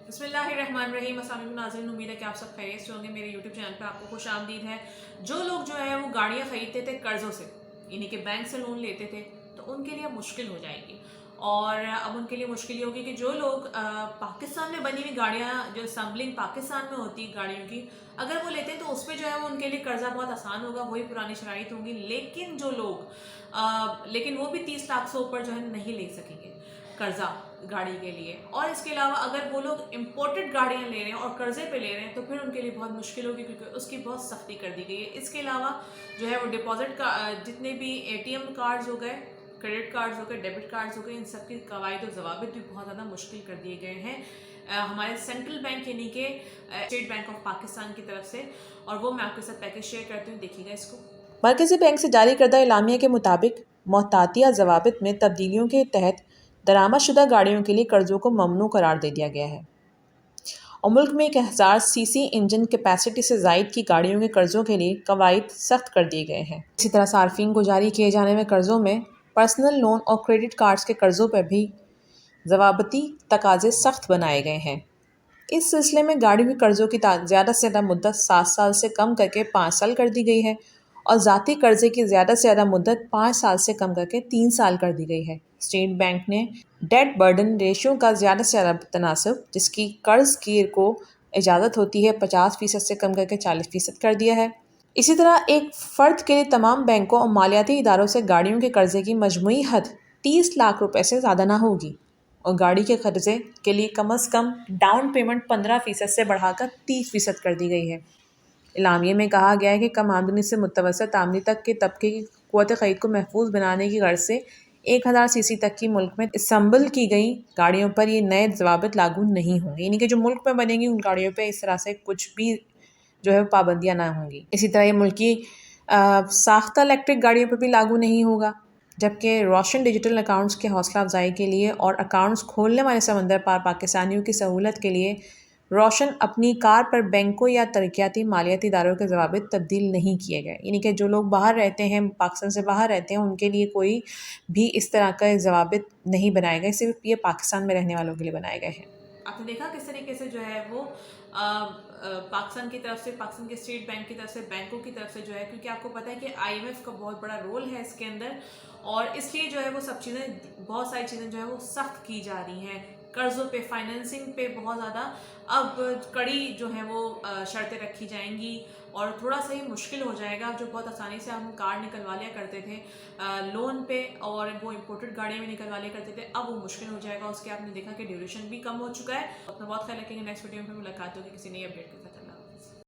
بسم اللہ الرحمن الرحیم۔ السلام علیکم ناظرین، امید ہے کہ آپ سب خیریت سے ہوں گے۔ میرے یوٹیوب چینل پہ آپ کو خوش آمدید ہے۔ جو لوگ جو ہے وہ گاڑیاں خریدتے تھے قرضوں سے، یعنی کہ بینک سے لون لیتے تھے، تو ان کے لیے مشکل ہو جائے گی۔ اور اب ان کے لیے مشکل یہ ہوگی کہ جو لوگ پاکستان میں بنی ہوئی گاڑیاں، جو اسمبلنگ پاکستان میں ہوتی ہے گاڑیوں کی، اگر وہ لیتے ہیں تو اس پہ جو ہے وہ ان کے لیے قرضہ بہت آسان ہوگا، وہی پرانی شرائط ہوں گی۔ لیکن جو لوگ لیکن وہ بھی 30 لاکھ سے اوپر جو ہے نہیں لے سکیں گے قرضہ گاڑی کے لیے۔ اور اس کے علاوہ اگر وہ لوگ امپورٹڈ گاڑیاں لے رہے ہیں اور قرضے پہ لے رہے ہیں تو پھر ان کے لیے بہت مشکل ہوگی، کیونکہ اس کی بہت سختی کر دی گئی ہے۔ اس کے علاوہ جو ہے وہ ڈپازٹ کا جتنے بھی ATM کارڈز ہو گئے، کریڈٹ کارڈز ہو گئے، ڈیبٹ کارڈز ہو گئے، ان سب کی قواعد و ضوابط بھی بہت زیادہ مشکل کر دیے گئے ہیں ہمارے سینٹرل بینک یعنی کہ اسٹیٹ بینک آف پاکستان کی طرف سے۔ اور وہ میں آپ کے ساتھ پیکج شیئر کرتی ہوں، دیکھیے گا اس کو۔ مرکزی بینک سے جاری کردہ اعلامیہ کے مطابق محتاطیہ ضوابط میں تبدیلیوں کے تحت درآمد شدہ گاڑیوں کے لیے قرضوں کو ممنوع قرار دے دیا گیا ہے، اور ملک میں 1000 cc انجن کیپیسٹی سے زائد کی گاڑیوں کے قرضوں کے لیے قواعد سخت کر دیے گئے ہیں۔ اسی طرح صارفین کو جاری کیے جانے والے قرضوں میں پرسنل لون اور کریڈٹ کارڈز کے قرضوں پر بھی ضوابطی تقاضے سخت بنائے گئے ہیں۔ اس سلسلے میں گاڑیوں کے قرضوں کی زیادہ سے زیادہ مدت 7 سال سے کم کر کے 5 سال کر دی گئی ہے، اور ذاتی قرضے کی زیادہ سے زیادہ مدت 5 سال سے کم کر کے 3 سال کر دی گئی ہے۔ اسٹیٹ بینک نے ڈیٹ برڈن ریشیو کا زیادہ سے زیادہ تناسب، جس کی قرض کی کو اجازت ہوتی ہے 50% سے کم کر کے 40% کر دیا ہے۔ اسی طرح ایک فرد کے لیے تمام بینکوں اور مالیاتی اداروں سے گاڑیوں کے قرضے کی مجموعی حد 30 لاکھ روپے سے زیادہ نہ ہوگی، اور گاڑی کے قرضے کے لیے کم از کم ڈاؤن پیمنٹ 15% سے بڑھا کر 30% کر دی گئی ہے۔ اعلامیے میں کہا گیا ہے کہ کم آمدنی سے متوسط آمدنی تک کے طبقے کی قوت خرید کو محفوظ بنانے کی غرض سے 1000 cc تک کی ملک میں اسمبل کی گئی گاڑیوں پر یہ نئے ضوابط لاگو نہیں ہوں گے، یعنی کہ جو ملک میں بنے گی ان گاڑیوں پہ اس طرح سے کچھ بھی جو ہے پابندیاں نہ ہوں گی۔ اسی طرح یہ ملکی ساختہ الیکٹرک گاڑیوں پہ بھی لاگو نہیں ہوگا، جبکہ روشن ڈیجیٹل اکاؤنٹس کی حوصلہ افزائی کے لیے اور اکاؤنٹس کھولنے والے سمندر پار پاکستانیوں کی سہولت کے لیے روشن اپنی کار پر بینکوں یا ترقیاتی مالیاتی اداروں کے ضوابط تبدیل نہیں کیے گئے، یعنی کہ جو لوگ باہر رہتے ہیں، پاکستان سے باہر رہتے ہیں، ان کے لیے کوئی بھی اس طرح کا ضوابط نہیں بنائے گئے، صرف یہ پاکستان میں رہنے والوں کے لیے بنائے گئے ہیں۔ آپ نے دیکھا کس طریقے سے جو ہے وہ پاکستان کی طرف سے، پاکستان کے اسٹیٹ بینک کی طرف سے، بینکوں کی طرف سے جو ہے، کیونکہ آپ کو پتہ ہے کہ IMF کا بہت بڑا رول ہے اس کے اندر، اور اس لیے جو ہے وہ سب چیزیں، بہت ساری چیزیں جو ہے وہ سخت کی جا رہی ہیں۔ قرضوں پہ، فائنینسنگ پہ بہت زیادہ اب کڑی جو ہے وہ شرطیں رکھی جائیں گی، اور تھوڑا سا ہی مشکل ہو جائے گا۔ جو بہت آسانی سے ہم کار نکلوا لیا کرتے تھے لون پہ، اور وہ امپورٹڈ گاڑیاں بھی نکلوا لیا کرتے تھے، اب وہ مشکل ہو جائے گا۔ اس کے آپ نے دیکھا کہ ڈیوریشن بھی کم ہو چکا ہے۔ اپنا بہت خیال رکھیں گے، نیکسٹ ویڈیو میں ملاقات ہوگی کسی نئی اپڈیٹ کے ساتھ۔ اللہ حافظ۔